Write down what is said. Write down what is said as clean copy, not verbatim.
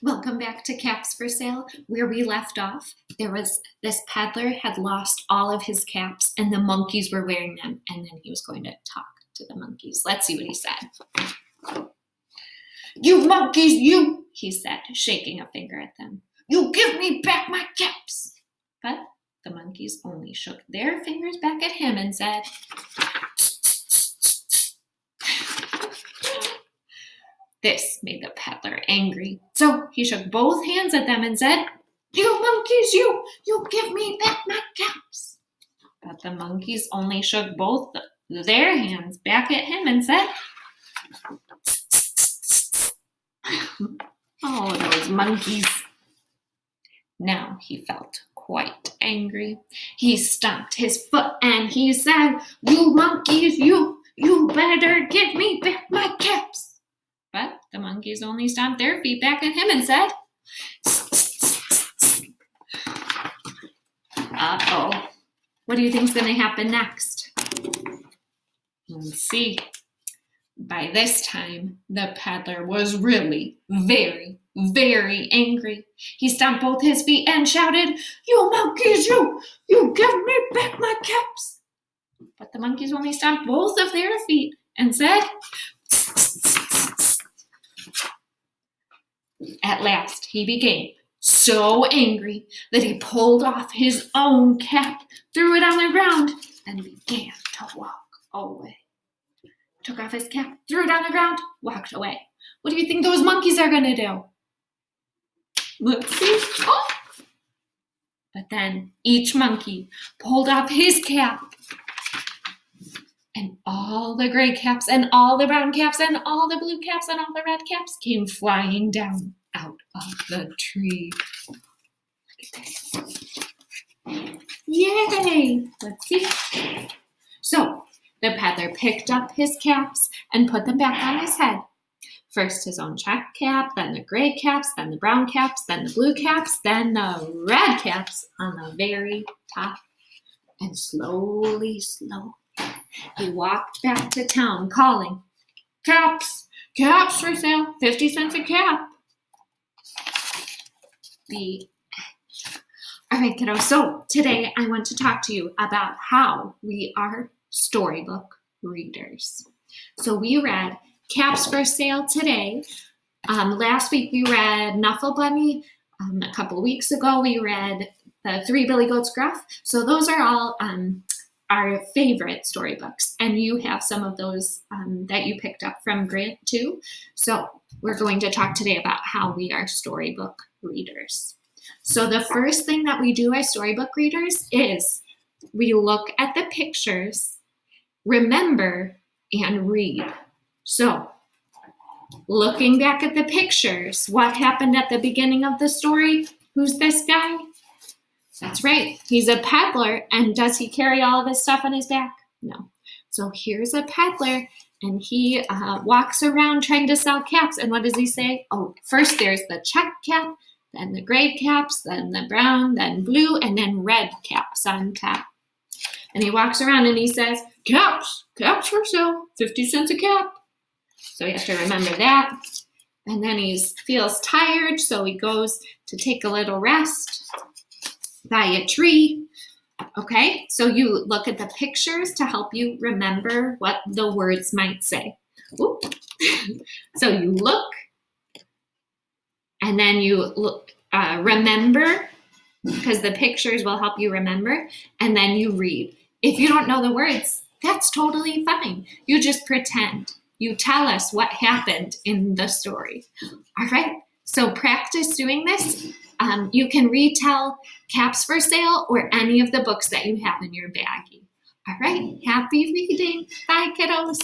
Welcome back to Caps for Sale. Where we left off, this peddler had lost all of his caps and the monkeys were wearing them, and then he was going to talk to the monkeys. Let's see what he said. "You monkeys, you," he said, shaking a finger at them. "You give me back my caps." But the monkeys only shook their fingers back at him and said, This made the peddler angry, so he shook both hands at them and said, "You monkeys, you give me back my caps." But the monkeys only shook both their hands back at him and said, "Oh, those monkeys." Now he felt quite angry. He stamped his foot and he said, "You monkeys, you better give me back my caps." But the monkeys only stomped their feet back at him and said, "Uh-oh, what do you think's going to happen next?" Let's see. By this time, the peddler was really very, very angry. He stamped both his feet and shouted, "You monkeys, you give me back my caps." But the monkeys only stamped both of their feet and said, At last, he became so angry that he pulled off his own cap, threw it on the ground, and began to walk away. Took off his cap, threw it on the ground, walked away. What do you think those monkeys are going to do? Let's see. Oh! But then each monkey pulled off his cap, and all the gray caps and all the brown caps and all the blue caps and all the red caps came flying down out of the tree. Look at this. Yay! Let's see. So the peddler picked up his caps and put them back on his head. First his own check cap, then the gray caps, then the brown caps, then the blue caps, then the red caps on the very top. And slowly, he walked back to town calling, "Caps for sale, 50 cents a cap." The end. All right, kiddo, so today I want to talk to you about how we are storybook readers. So we read Caps for Sale today. Last week we read Nuffle Bunny. A couple weeks ago we read The Three Billy Goats Gruff. So those are all our favorite storybooks, and you have some of those that you picked up from Grant too. So we're going to talk today about how we are storybook readers. So the first thing that we do as storybook readers is we look at the pictures, remember, and read. So looking back at the pictures, what happened at the beginning of the story? Who's this guy? That's right, he's a peddler, and does he carry all of his stuff on his back? No. So here's a peddler, and he walks around trying to sell caps, and what does he say? Oh, first there's the check cap, then the gray caps, then the brown, then blue, and then red caps on top. And he walks around and he says, caps for sale, 50 cents a cap. So you have to remember that. And then he feels tired, so he goes to take a little rest by a tree. Okay, so you look at the pictures to help you remember what the words might say. Ooh. So you look, and then you look, remember, because the pictures will help you remember, and then you read. If you don't know the words, that's totally fine. You just pretend. You tell us what happened in the story. All right, so practice doing this. You can retell Caps for Sale or any of the books that you have in your baggie. All right, happy reading. Bye, kiddos.